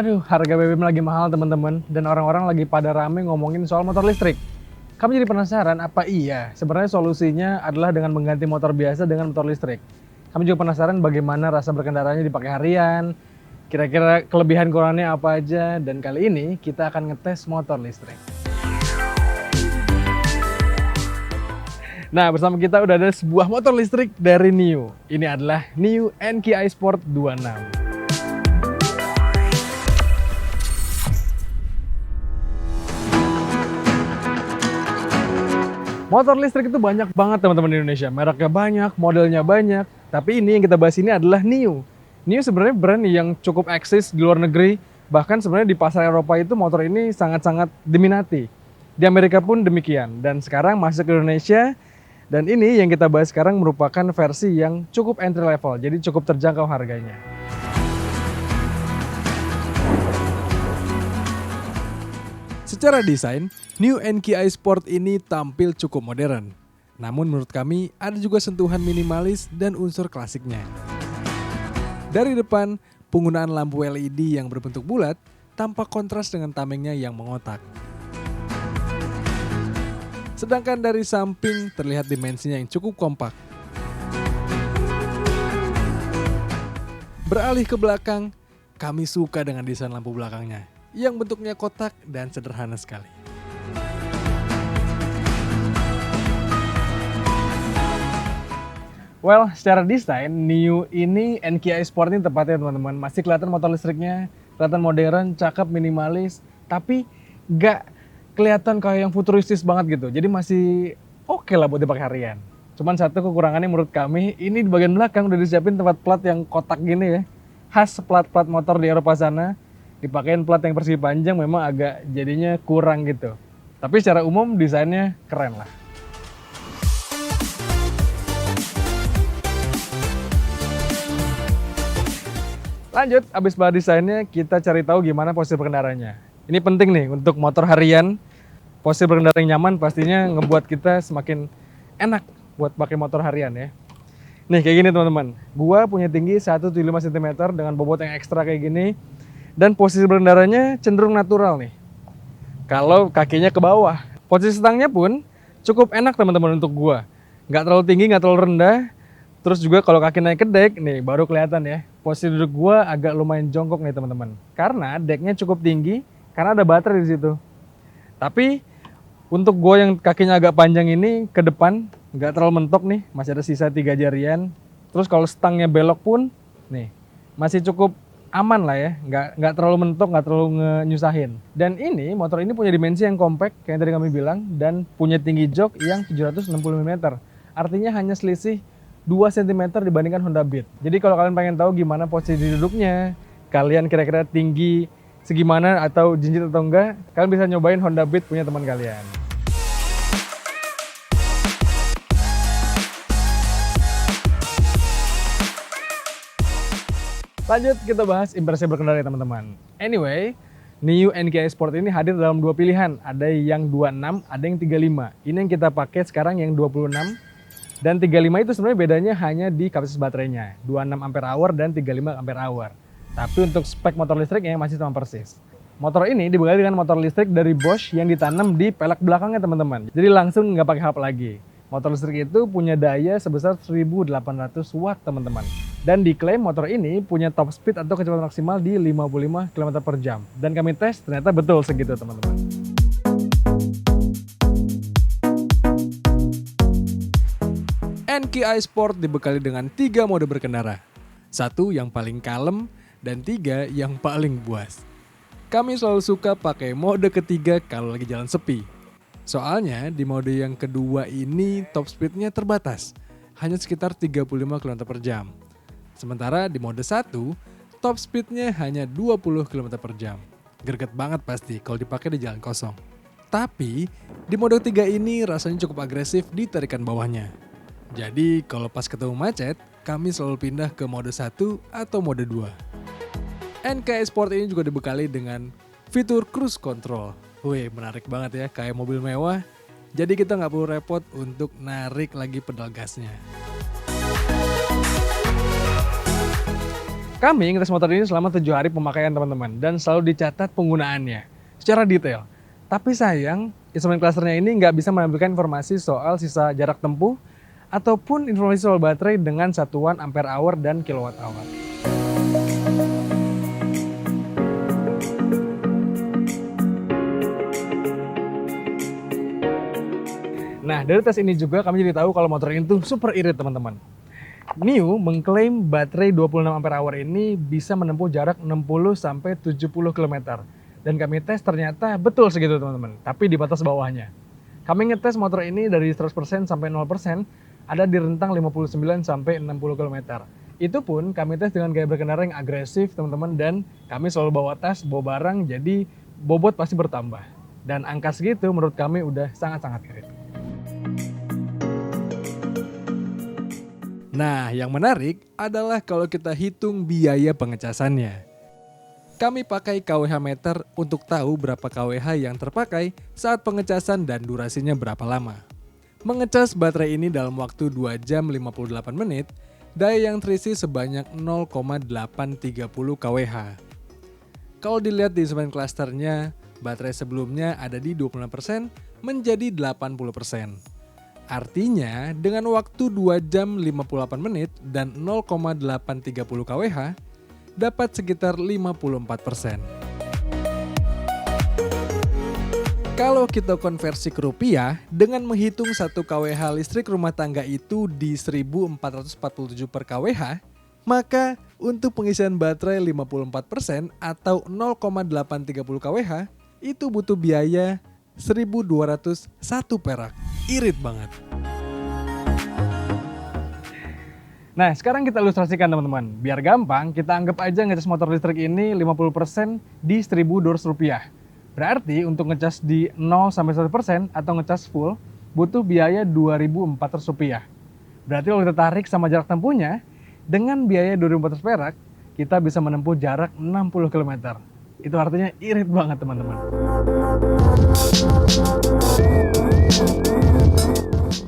Aduh, harga BBM lagi mahal teman-teman, dan orang-orang lagi pada rame ngomongin soal motor listrik. Kamu jadi penasaran apa iya sebenarnya solusinya adalah dengan mengganti motor biasa dengan motor listrik? Kamu juga penasaran bagaimana rasa berkendaranya dipakai harian, kira-kira kelebihan kurangnya apa aja, dan kali ini kita akan ngetes motor listrik. Nah, bersama kita udah ada sebuah motor listrik dari NIO. Ini adalah NIO NQi Sport 26. Motor listrik itu banyak banget teman-teman di Indonesia. Mereknya banyak, modelnya banyak. Tapi ini yang kita bahas ini adalah NIO. NIO sebenarnya brand yang cukup eksis di luar negeri. Bahkan sebenarnya di pasar Eropa itu motor ini sangat-sangat diminati. Di Amerika pun demikian. Dan sekarang masuk ke Indonesia. Dan ini yang kita bahas sekarang merupakan versi yang cukup entry level. Jadi cukup terjangkau harganya. Secara desain, NIO NQi Sport ini tampil cukup modern. Namun menurut kami ada juga sentuhan minimalis dan unsur klasiknya. Dari depan, penggunaan lampu LED yang berbentuk bulat tampak kontras dengan tamengnya yang mengotak. Sedangkan dari samping terlihat dimensinya yang cukup kompak. Beralih ke belakang, kami suka dengan desain lampu belakangnya yang bentuknya kotak dan sederhana sekali. Well, secara desain, NIO ini NQi Sport ini tepatnya teman-teman. Masih kelihatan motor listriknya, kelihatan modern, cakep, minimalis, tapi nggak kelihatan kayak yang futuristis banget gitu. Jadi masih oke lah buat dipakai harian. Cuman satu kekurangannya menurut kami, ini di bagian belakang udah disiapin tempat plat yang kotak gini ya. Khas plat-plat motor di Eropa sana. Dipakein plat yang persegi panjang memang agak jadinya kurang gitu. Tapi secara umum desainnya keren lah. Lanjut, abis bahas desainnya kita cari tahu gimana posisi pengendaranya. Ini penting nih untuk motor harian. Posisi berkendara yang nyaman pastinya ngebuat kita semakin enak buat pakai motor harian ya. Nih kayak gini teman-teman. Gua punya tinggi 175 cm dengan bobot yang ekstra kayak gini. Dan posisi berkendaranya cenderung natural nih. Kalau kakinya ke bawah. Posisi stangnya pun cukup enak teman-teman untuk gua. Nggak terlalu tinggi, nggak terlalu rendah. Terus juga kalau kaki naik ke dek, nih baru kelihatan ya. Posisi duduk gua agak lumayan jongkok nih teman-teman. Karena deknya cukup tinggi, karena ada baterai di situ. Tapi untuk gua yang kakinya agak panjang ini ke depan nggak terlalu mentok nih, masih ada sisa 3 jarian. Terus kalau stangnya belok pun, nih masih cukup aman lah ya, nggak terlalu mentok, nggak terlalu nyusahin. Dan ini motor ini punya dimensi yang compact kayak yang tadi kami bilang dan punya tinggi jok yang 760 mm. Artinya hanya selisih 2 cm dibandingkan Honda Beat. Jadi kalau kalian pengen tahu gimana posisi duduknya, kalian kira-kira tinggi segimana atau jinjit atau enggak, kalian bisa nyobain Honda Beat punya teman kalian. Lanjut kita bahas impresi berkendara ya teman-teman. Anyway, NIO NQi Sport ini hadir dalam 2 pilihan. Ada yang 26, ada yang 35. Ini yang kita pakai sekarang yang 26. Dan 35 itu sebenarnya bedanya hanya di kapasitas baterainya. 26 Ah dan 35 Ah. Tapi untuk spek motor listriknya masih sama persis. Motor ini dibekali dengan motor listrik dari Bosch yang ditanam di pelek belakangnya teman-teman. Jadi langsung nggak pakai hap lagi. Motor listrik itu punya daya sebesar 1800 watt teman-teman. Dan diklaim motor ini punya top speed atau kecepatan maksimal di 55 km per jam. Dan kami tes ternyata betul segitu teman-teman. NQi Sport dibekali dengan 3 mode berkendara. 1 yang paling kalem dan 3 yang paling buas. Kami selalu suka pakai mode ketiga kalau lagi jalan sepi. Soalnya di mode yang kedua ini top speednya terbatas, hanya sekitar 35 km per jam. Sementara di mode 1, top speednya hanya 20 km per jam. Greget banget pasti kalau dipakai di jalan kosong. Tapi di mode 3 ini rasanya cukup agresif di tarikan bawahnya. Jadi kalau pas ketemu macet, kami selalu pindah ke mode 1 atau mode 2. NQi Sport ini juga dibekali dengan fitur cruise control. Wih, menarik banget ya, kayak mobil mewah. Jadi kita nggak perlu repot untuk narik lagi pedal gasnya. Kami ngetes motor ini selama 7 hari pemakaian teman-teman dan selalu dicatat penggunaannya secara detail. Tapi sayang, instrumen clusternya ini nggak bisa menampilkan informasi soal sisa jarak tempuh ataupun informasi soal baterai dengan satuan ampere hour dan kilowatt hour. Nah, dari tes ini juga kami jadi tahu kalau motor ini tuh super irit teman-teman. NIO mengklaim baterai 26 ampere hour ini bisa menempuh jarak 60 sampai 70 km. Dan kami tes ternyata betul segitu teman-teman, tapi di batas bawahnya. Kami ngetes motor ini dari 100% sampai 0% ada di rentang 59 sampai 60 km. Itu pun kami tes dengan gaya berkendara yang agresif teman-teman, dan kami selalu bawa tas, bawa barang, jadi bobot pasti bertambah. Dan angka segitu menurut kami udah sangat-sangat irit. Nah, yang menarik adalah kalau kita hitung biaya pengecasannya. Kami pakai kWh meter untuk tahu berapa kWh yang terpakai saat pengecasan dan durasinya berapa lama. Mengecas baterai ini dalam waktu 2 jam 58 menit, daya yang terisi sebanyak 0,830 kWh. Kalau dilihat di instrumen clusternya, baterai sebelumnya ada di 26% menjadi 80%. Artinya, dengan waktu 2 jam 58 menit dan 0,830 kWh, dapat sekitar 54%. Kalau kita konversi ke rupiah, dengan menghitung 1 kWh listrik rumah tangga itu di 1.447 per kWh, maka untuk pengisian baterai 54% atau 0,830 kWh, itu butuh biaya 1.201 perak. Irit banget. Nah, sekarang kita ilustrasikan teman-teman. Biar gampang, kita anggap aja ngecas motor listrik ini 50% di Rp1.200. Berarti untuk ngecas di 0 sampai 100% atau ngecas full butuh biaya Rp2.400. Berarti kalau kita tarik sama jarak tempuhnya, dengan biaya 2.400 perak, kita bisa menempuh jarak 60 km. Itu artinya irit banget teman-teman.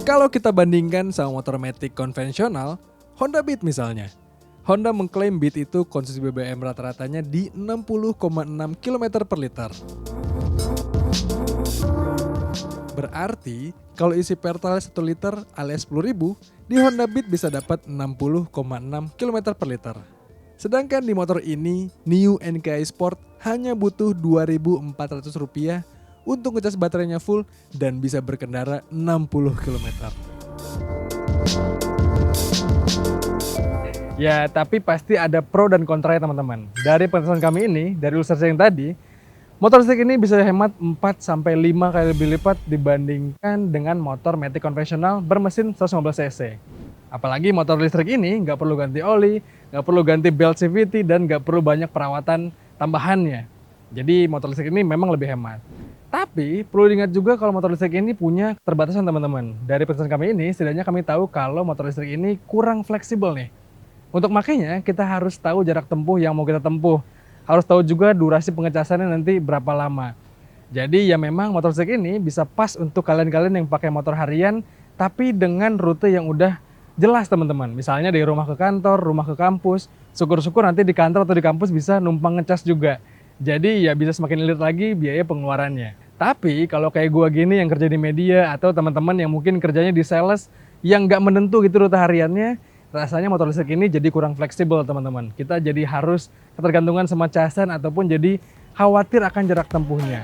Kalau kita bandingkan sama motor matic konvensional, Honda Beat misalnya. Honda mengklaim Beat itu konsumsi BBM rata-ratanya di 60,6 km per liter. Berarti kalau isi Pertalite 1 liter alias 10.000, di Honda Beat bisa dapat 60,6 km per liter. Sedangkan di motor ini, NIO NKI Sport hanya butuh Rp2.400 untuk ngecas baterainya full dan bisa berkendara 60 km. Ya, tapi pasti ada pro dan kontra ya teman-teman. Dari penelitian kami ini, dari ilustrasi yang tadi, motor listrik ini bisa hemat 4-5 kali lebih lipat dibandingkan dengan motor matic konvensional bermesin 115 cc. Apalagi motor listrik ini nggak perlu ganti oli, nggak perlu ganti belt CVT, dan nggak perlu banyak perawatan tambahannya. Jadi motor listrik ini memang lebih hemat. Tapi perlu diingat juga kalau motor listrik ini punya keterbatasan teman-teman. Dari penelitian kami ini, setidaknya kami tahu kalau motor listrik ini kurang fleksibel nih. Untuk makanya kita harus tahu jarak tempuh yang mau kita tempuh. Harus tahu juga durasi pengecasannya nanti berapa lama. Jadi ya memang motor listrik ini bisa pas untuk kalian-kalian yang pakai motor harian, tapi dengan rute yang udah jelas teman-teman. Misalnya dari rumah ke kantor, rumah ke kampus. Syukur-syukur nanti di kantor atau di kampus bisa numpang ngecas juga. Jadi ya bisa semakin irit lagi biaya pengeluarannya. Tapi kalau kayak gua gini yang kerja di media atau teman-teman yang mungkin kerjanya di sales yang nggak menentu gitu rute hariannya, rasanya motor listrik ini jadi kurang fleksibel teman-teman. Kita jadi harus ketergantungan sama casan ataupun jadi khawatir akan jarak tempuhnya.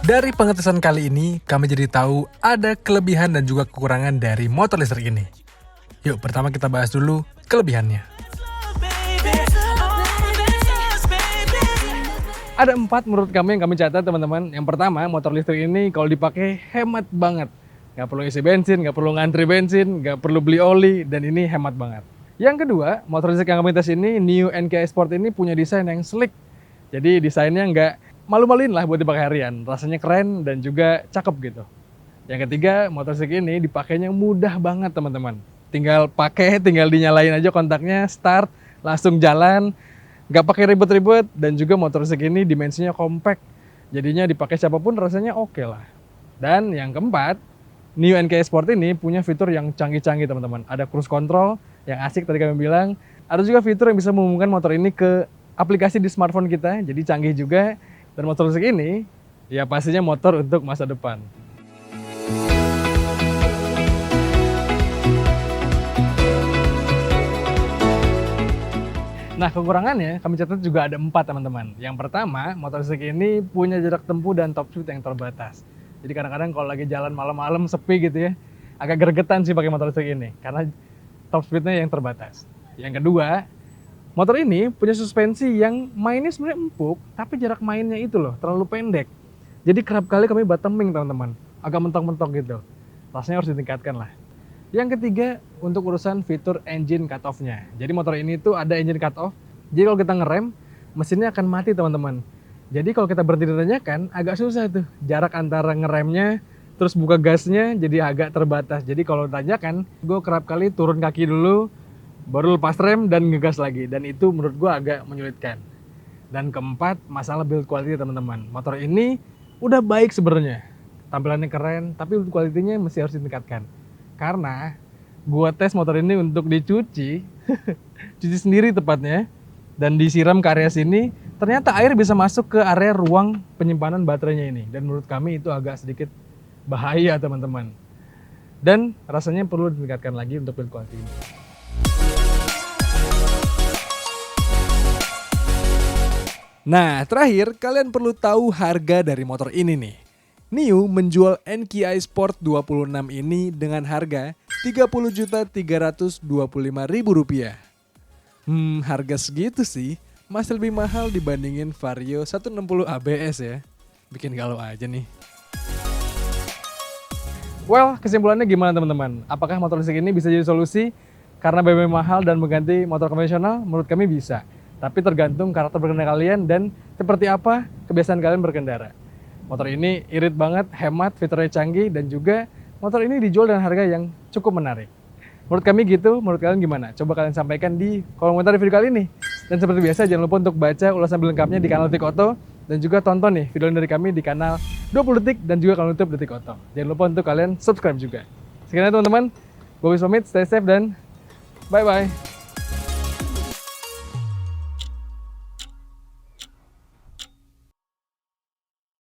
Dari pengetesan kali ini, kami jadi tahu ada kelebihan dan juga kekurangan dari motor listrik ini. Yuk, pertama kita bahas dulu kelebihannya. Ada 4 menurut kami yang kami catat teman-teman. Yang pertama, motor listrik ini kalau dipakai hemat banget. Nggak perlu isi bensin, nggak perlu ngantri bensin, nggak perlu beli oli, dan ini hemat banget. Yang kedua, motor listrik yang kami tes ini, NIO NKI Sport ini punya desain yang slick. Jadi desainnya nggak malu-maluin lah buat dipakai harian. Rasanya keren dan juga cakep gitu. Yang ketiga, motor listrik ini dipakainya mudah banget teman-teman. Tinggal pakai, tinggal dinyalain aja kontaknya, start, langsung jalan. Nggak pakai ribet-ribet, dan juga motor listrik ini dimensinya compact. Jadinya dipakai siapapun rasanya oke lah. Dan yang keempat, New NKS Sport ini punya fitur yang canggih-canggih teman-teman. Ada cruise control yang asik tadi kami bilang. Ada juga fitur yang bisa menghubungkan motor ini ke aplikasi di smartphone kita, jadi canggih juga. Dan motor listrik ini, ya pastinya motor untuk masa depan. Nah, kekurangannya kami catat juga ada 4 teman-teman. Yang pertama, motor listrik ini punya jarak tempuh dan top speed yang terbatas. Jadi kadang-kadang kalau lagi jalan malam-malam sepi gitu ya, agak gregetan sih pakai motor listrik ini karena top speednya yang terbatas. Yang kedua, motor ini punya suspensi yang mainnya sebenarnya empuk, tapi jarak mainnya itu loh terlalu pendek. Jadi kerap kali kami bottoming teman-teman, agak mentok-mentok gitu. Rasanya harus ditingkatkan lah. Yang ketiga, untuk urusan fitur engine cut-off-nya. Jadi motor ini tuh ada engine cut-off. Jadi kalau kita ngerem, mesinnya akan mati teman-teman. Jadi kalau kita berhenti ditanyakan, agak susah tuh. Jarak antara ngeremnya, terus buka gasnya jadi agak terbatas. Jadi kalau ditanyakan, gue kerap kali turun kaki dulu, baru lepas rem dan ngegas lagi. Dan itu menurut gue agak menyulitkan. Dan keempat, masalah build quality teman-teman. Motor ini udah baik sebenarnya. Tampilannya keren, tapi build quality-nya masih harus ditingkatkan. Karena gua tes motor ini untuk dicuci, cuci sendiri tepatnya, dan disiram ke area sini, ternyata air bisa masuk ke area ruang penyimpanan baterainya ini. Dan menurut kami itu agak sedikit bahaya teman-teman. Dan rasanya perlu ditingkatkan lagi untuk build quality ini. Nah, terakhir kalian perlu tahu harga dari motor ini nih. NIO menjual NKI Sport 26 ini dengan harga Rp30.325.000. Harga segitu sih masih lebih mahal dibandingin Vario 160 ABS ya. Bikin galau aja nih. Well, kesimpulannya gimana teman-teman? Apakah motor listrik ini bisa jadi solusi karena BBM mahal dan mengganti motor konvensional? Menurut kami bisa. Tapi tergantung karakter berkendara kalian dan seperti apa kebiasaan kalian berkendara. Motor ini irit banget, hemat, fiturnya canggih, dan juga motor ini dijual dengan harga yang cukup menarik. Menurut kami gitu, menurut kalian gimana? Coba kalian sampaikan di kolom komentar video kali ini. Dan seperti biasa, jangan lupa untuk baca ulasan lengkapnya di kanal Detik Oto, dan juga tonton nih video dari kami di kanal 20 Detik dan juga kanal YouTube Detik Oto. Jangan lupa untuk kalian subscribe juga. Sekian teman-teman, gue pamit, stay safe dan bye-bye.